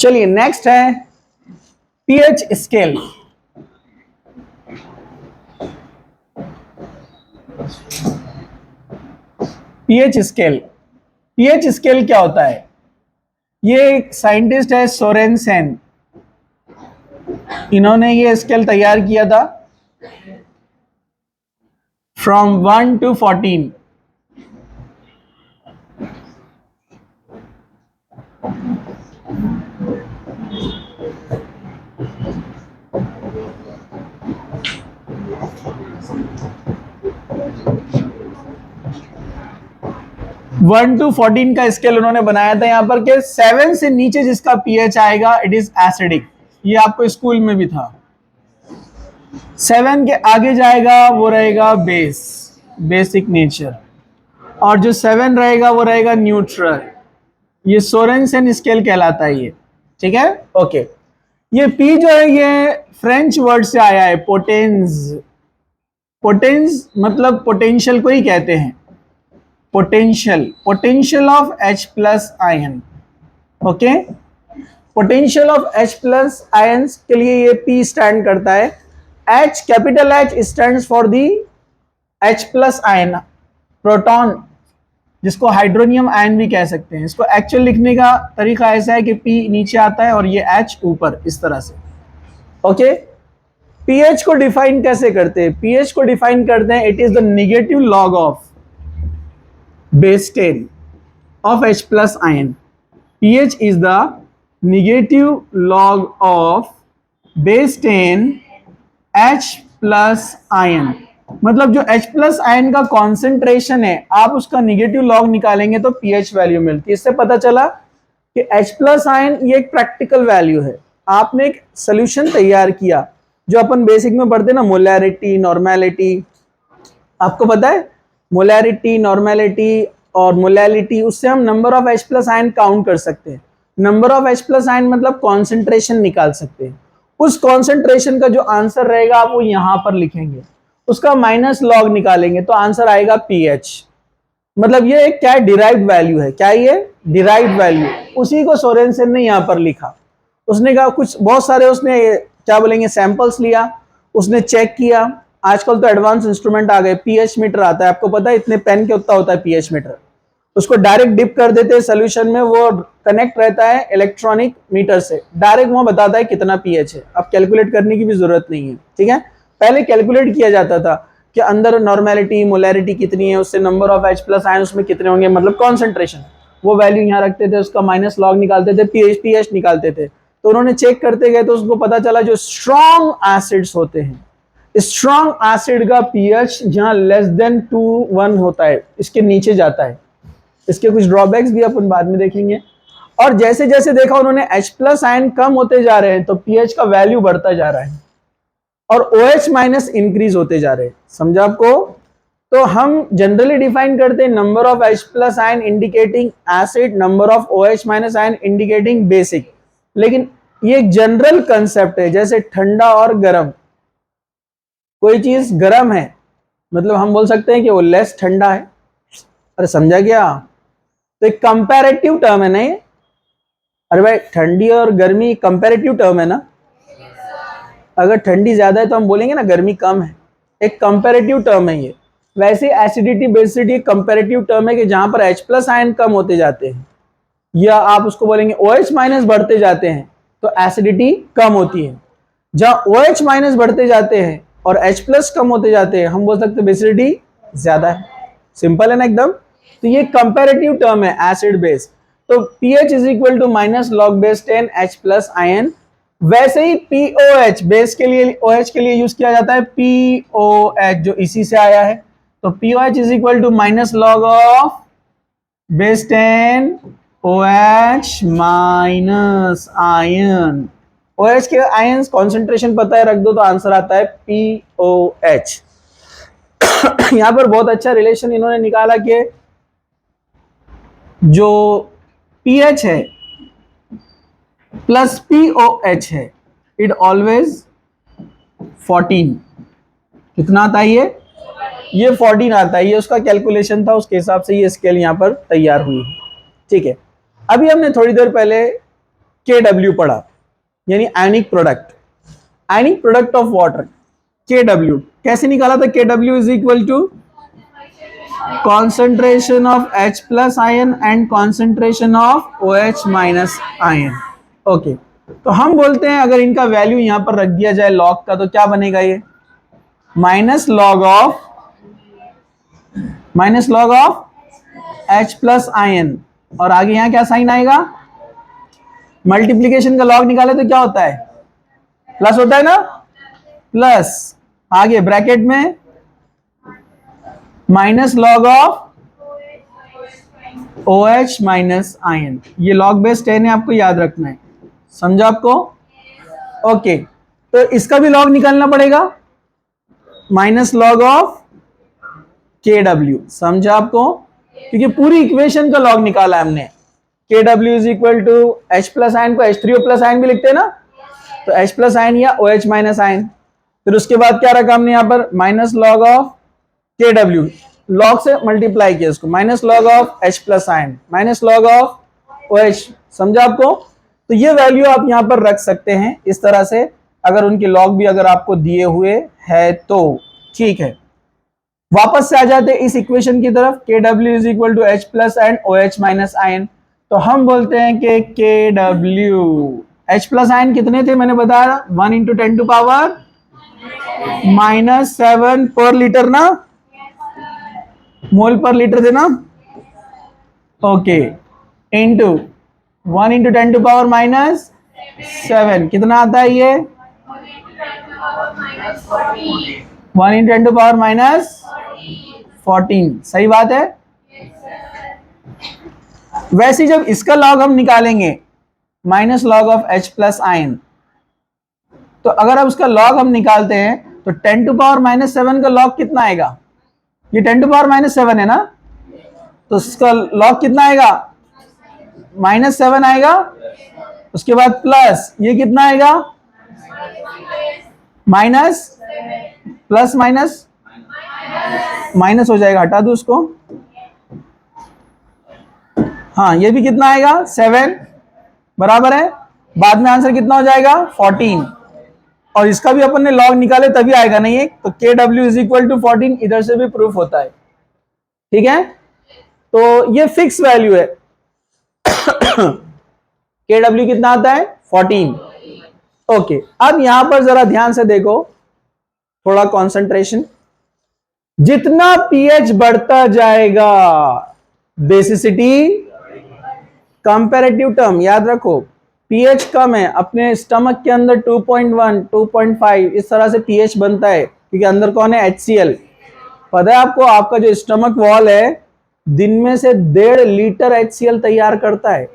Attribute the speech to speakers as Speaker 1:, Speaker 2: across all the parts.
Speaker 1: चलिए नेक्स्ट है pH scale. PH scale, pH scale क्या होता है? ये एक साइंटिस्ट है सोरेनसेन, इन्होंने ये स्केल तैयार किया था फ्रॉम 1 to 14। वन टू 14 का स्केल उन्होंने बनाया था यहाँ पर के 7 से नीचे जिसका पीएच आएगा इट इज एसिडिक। ये आपको स्कूल में भी था। 7 के आगे जाएगा वो रहेगा बेस, बेसिक नेचर, और जो 7 रहेगा वो रहेगा न्यूट्रल। ये सोरेनसेन स्केल कहलाता है ये, ठीक है। ओके, ये पी जो है ये फ्रेंच वर्ड से आया है, पोटेंस। पोटेंस मतलब पोटेंशियल को ही कहते हैं, potential, potential of H plus ion. Okay, potential of H plus ions के लिए ये P स्टैंड करता है। H, capital H stands for the H plus ion, proton, जिसको हाइड्रोनियम आयन भी कह सकते हैं। इसको एक्चुअल लिखने का तरीका ऐसा है कि P नीचे आता है और ये H ऊपर, इस तरह से। ओके, pH को डिफाइन कैसे करते हैं? pH को डिफाइन करते हैं, it is the negative log of base 10 of H plus ion. pH is the negative log of base 10 H plus ion। मतलब जो H plus ion का कॉन्सेंट्रेशन है, आप उसका निगेटिव लॉग निकालेंगे तो pH वैल्यू मिलती है। इससे पता चला कि H plus ion ये एक प्रैक्टिकल वैल्यू है। आपने एक सोल्यूशन तैयार किया, जो अपन बेसिक में पढ़ते ना, मोलैरिटी, नॉर्मेलिटी, आपको पता है मोलैरिटी, नॉर्मेलिटी और मोलैलिटी, उससे हम number of H plus ion count कर सकते हैं। Number of H plus ion मतलब कॉन्सेंट्रेशन निकाल सकते हैं। उस कॉन्सेंट्रेशन का जो आंसर रहेगा आप वो यहां पर लिखेंगे, उसका माइनस लॉग निकालेंगे तो आंसर आएगा पीएच। मतलब ये एक क्या डिराइव्ड वैल्यू है, क्या ये डिराइव्ड वैल्यू, उसी को सोरेनसेन ने यहां पर लिखा। उसने कहा कुछ बहुत सारे उसने क्या बोलेंगे सैंपल्स लिया, उसने चेक किया। आजकल तो एडवांस इंस्ट्रूमेंट आ गए, पीएच मीटर आता है, आपको पता है इतने पेन के उतना होता है पीएच मीटर। उसको डायरेक्ट डिप कर देते हैं सोल्यूशन में, वो कनेक्ट रहता है इलेक्ट्रॉनिक मीटर से, डायरेक्ट वो बताता है कितना पीएच है। अब कैलकुलेट करने की भी जरूरत नहीं है, ठीक है। पहले कैलकुलेट किया जाता था कि अंदर नॉर्मेलिटी, मोलैरिटी कितनी है, उससे number of H plus ion उसमें कितने होंगे, मतलब कॉन्सेंट्रेशन, वो वैल्यू यहाँ रखते थे, उसका माइनस लॉग निकालते थे, पीएच निकालते थे। तो उन्होंने चेक करते गए तो उसको पता चला जो स्ट्रॉन्ग एसिड्स होते हैं, स्ट्रॉन्ग एसिड का पीएच जहां लेस देन 2.1 होता है, इसके नीचे जाता है। इसके कुछ ड्रॉबैक्स भी अपन बाद में देखेंगे। और जैसे जैसे देखा उन्होंने H प्लस आयन कम होते जा रहे हैं तो पीएच का वैल्यू बढ़ता जा रहा है और OH माइनस इंक्रीज होते जा रहे हैं। समझा आपको? तो हम जनरली डिफाइन करते हैं number of H plus ion indicating acid, number of OH minus ion indicating basic. लेकिन ये एक जनरल कंसेप्ट है, जैसे ठंडा और गर्म। कोई चीज गर्म है मतलब हम बोल सकते हैं कि वो लेस ठंडा है। अरे समझा क्या? तो एक कंपैरेटिव टर्म है ना ये। अरे भाई ठंडी और गर्मी कंपैरेटिव टर्म है ना। अगर ठंडी ज्यादा है तो हम बोलेंगे ना गर्मी कम है, एक कंपैरेटिव टर्म है ये। वैसे एसिडिटी बेसिडिटी एक कंपैरेटिव टर्म है कि जहां पर H प्लस आयन कम होते जाते हैं या आप उसको बोलेंगे OH माइनस बढ़ते जाते हैं तो एसिडिटी कम होती है। जहां OH माइनस बढ़ते जाते हैं और H प्लस कम होते जाते हैं हम बोल सकते हैं बेसिडिटी ज्यादा है। सिंपल है ना एकदम। तो ये कंपैरेटिव टर्म है एसिड बेस। तो pH is equal to minus log base 10 H plus ion. वैसे ही POH बेस के लिए, OH के लिए यूज किया जाता है POH, जो इसी से आया है। तो POH is equal to minus log of base 10 OH minus ion. OH के आयंस कॉन्सेंट्रेशन पता है, रख दो तो आंसर आता है POH। यहां पर बहुत अच्छा रिलेशन इन्होंने निकाला कि जो pH है प्लस POH है, इट ऑलवेज 14। कितना आता है ये 14 आता है। ये उसका कैलकुलेशन था, उसके हिसाब से ये स्केल यहां पर तैयार हुई है, ठीक है। अभी हमने थोड़ी देर पहले KW पढ़ा, यानी ionic product, ionic product of water KW कैसे निकाला था? KW is equal to concentration of H plus ion and concentration of OH minus ion. Okay, तो हम बोलते हैं अगर इनका वैल्यू यहां पर रख दिया जाए लॉग का, तो क्या बनेगा? ये minus log of H plus ion, और आगे यहां क्या साइन आएगा? मल्टीप्लीकेशन का लॉग निकाले तो क्या होता है? प्लस होता है ना, प्लस आगे ब्रैकेट में minus log of OH minus ion. ये लॉग बेस 10 है, आपको याद रखना है, समझा आपको? ओके, तो इसका भी लॉग निकालना पड़ेगा, माइनस लॉग ऑफ KW, समझा आपको? क्योंकि पूरी इक्वेशन का लॉग निकाला है हमने। KW is equal to H plus ion को H3O प्लस आयन भी लिखते हैं ना, तो H प्लस आयन या OH माइनस आयन। फिर उसके बाद क्या रखा हमने यहाँ पर? Minus log of KW, log से मल्टीप्लाई किया इसको, minus log of H plus ion, minus log of OH, समझा आपको? तो ये वैल्यू आप यहाँ पर रख सकते हैं इस तरह से, अगर उनके लॉग भी अगर आपको दिए हुए है तो। ठीक है, वापस से आ जाते इस इक्वेशन की तरफ। KW is equal to H plus and OH minus ion, तो हम बोलते हैं कि KW, H प्लस आयन कितने थे मैंने बताया? 1 इंटू 10 टू पावर -7 पर लीटर ना, मोल पर लीटर थे ना, okay, into 1 into 10 to power -7, कितना आता है ये? 1 इंटू 10 टू पावर -14, सही बात है। वैसे जब इसका लॉग हम निकालेंगे, minus log of H plus ion, तो अगर अब उसका लॉग हम निकालते हैं तो 10 टू पावर -7 का लॉग कितना आएगा? ये 10 टू पावर -7 है ना, तो उसका लॉग कितना आएगा? -7 आएगा। उसके बाद प्लस ये कितना आएगा? माइनस प्लस माइनस माइनस हो जाएगा, हटा दो उसको। हाँ, ये भी कितना आएगा? 7 बराबर है। बाद में आंसर कितना हो जाएगा? 14, और इसका भी अपन ने लॉग निकाले तभी आएगा, नहीं है तो KW इज इक्वल टू 14 इधर से भी प्रूफ होता है। ठीक है, तो ये फिक्स वैल्यू है। KW कितना आता है? 14। ओके, अब यहां पर जरा ध्यान से देखो, थोड़ा कंसंट्रेशन, जितना pH बढ़ता जाएगा, बेसिसिटी कंपैरेटिव टर्म याद रखो, pH कम है अपने स्टमक के अंदर 2.1 2.5 इस तरह से pH बनता है, क्योंकि अंदर कौन है? HCl। पता है आपको, आपका जो स्टमक वॉल है दिन में से 1.5 लीटर HCl तैयार करता है।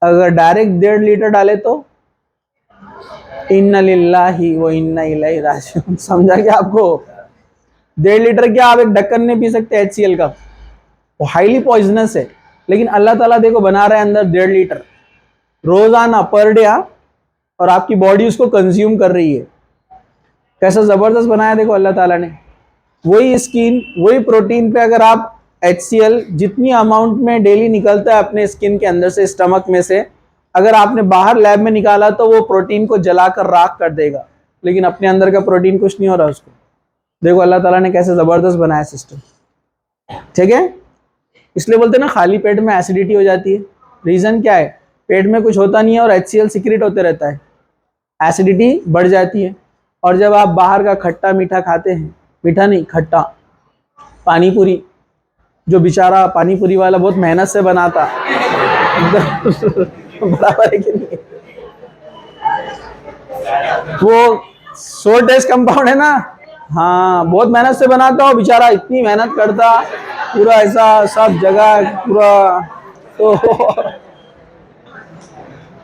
Speaker 1: अगर डायरेक्ट 1.5 लीटर डाले तो इन्ना लिल्लाही व इन्ना इलैहि राजिऊन, समझा क्या आपको? 1.5 लीटर क्या आप एक ढक्कन नहीं पी सकते HCl का? वो हाईली पॉइजनस है, लेकिन अल्लाह ताला देखो बना रहा है अंदर 1.5 लीटर रोजाना पर डे, और आपकी बॉडी उसको कंज्यूम कर रही है। कैसा जबरदस्त बनाया देखो अल्लाह ताला ने। वही स्किन, वही प्रोटीन पे अगर आप HCl जितनी अमाउंट में डेली निकलता है अपने स्किन के अंदर से, स्टमक में से, अगर आपने बाहर लैब में निकाला तो वो प्रोटीन को जलाकर राख कर देगा, लेकिन अपने अंदर का प्रोटीन कुछ नहीं हो रहा उसको। देखो अल्लाह ताला ने कैसे जबरदस्त बनाया सिस्टम। ठीक है, इसलिए बोलते हैं ना खाली पेट में एसिडिटी हो जाती है। रीजन क्या है? पेट में कुछ होता नहीं है और HCl सीक्रेट होते रहता है, एसिडिटी बढ़ जाती है। और जब आप बाहर का खट्टा मीठा खाते हैं, मीठा नहीं खट्टा, पानी पूरी, जो बेचारा पानी पूरी वाला बहुत मेहनत से बनाता बराबर है कि नहीं? वो सो टेस्ट कंपाउंड है ना, हाँ, बहुत मेहनत से बनाता हो बेचारा, इतनी मेहनत करता, पूरा ऐसा सब जगह पूरा। तो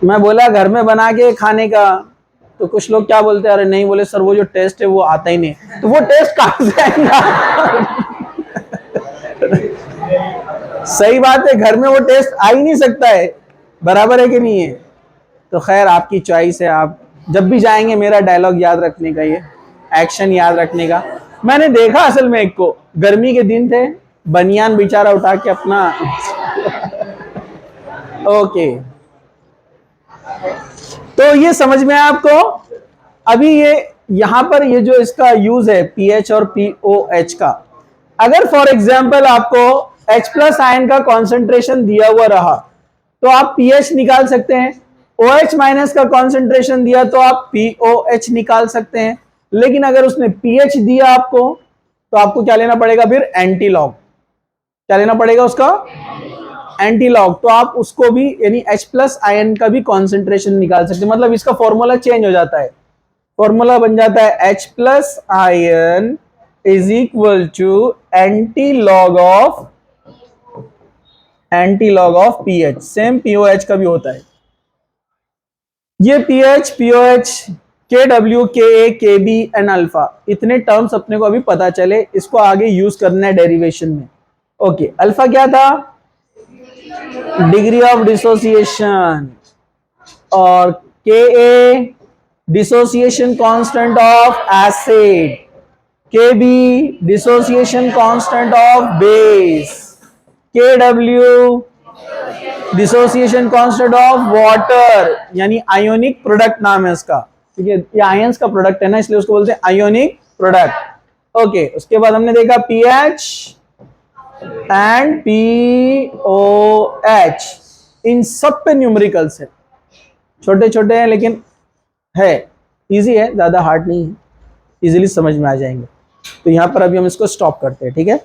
Speaker 1: मैं बोला घर में बना के खाने का, तो कुछ लोग क्या बोलते हैं, अरे नहीं, बोले सर वो जो टेस्ट है वो आता ही नहीं। तो वो टेस्ट कहां से आएगा? सही बात है, घर में वो टेस्ट आ ही नहीं सकता है, बराबर है कि नहीं है? तो खैर आपकी चॉइस है, आप जब भी जाएंगे मेरा डायलॉग याद रखने का, ये एक्शन याद रखने का। मैंने देखा असल में एक को, गर्मी के दिन थे, बनियान बेचारा उठा के अपना ओके, तो ये समझ में आया आपको? अभी ये यहां पर ये जो इसका यूज है पीएच और पीओएच का, अगर फॉर एग्जाम्पल आपको H प्लस आयन का कॉन्सेंट्रेशन दिया हुआ रहा तो आप पीएच निकाल सकते हैं, OH माइनस का कॉन्सेंट्रेशन दिया तो आप पीओएच निकाल सकते हैं। लेकिन अगर उसने पीएच दिया आपको तो आपको क्या लेना पड़ेगा फिर? Anti log. क्या लेना पड़ेगा उसका? Anti log. तो आप उसको भी यानी H प्लस आयन का भी कॉन्सेंट्रेशन निकाल सकते हैं। मतलब इसका फॉर्मूला चेंज हो जाता है, फॉर्मूला बन जाता है H plus ion is equal to anti log of pH. Same pOH का भी होता है। ये पीएच, पीओएच, के डब्ल्यू, के ए, के बी एंड अल्फा, इतने टर्म्स अपने को अभी पता चले, इसको आगे यूज करना है डेरिवेशन में। ओके, अल्फा क्या था? डिग्री ऑफ डिसोसिएशन, और K A dissociation constant of acid, K B dissociation constant of base, K W dissociation constant of water, यानी आयोनिक प्रोडक्ट नाम है उसका। ठीक है, ये आयंस का प्रोडक्ट है ना, इसलिए उसको बोलते हैं आयोनिक प्रोडक्ट। ओके, उसके बाद हमने देखा पीएच एंड पीओएच, इन सब पे न्यूमेरिकल्स है, छोटे छोटे हैं लेकिन है, इजी है, ज्यादा हार्ड नहीं है, इजीली समझ में आ जाएंगे। तो यहां पर अभी हम इसको स्टॉप करते हैं। ठीक है।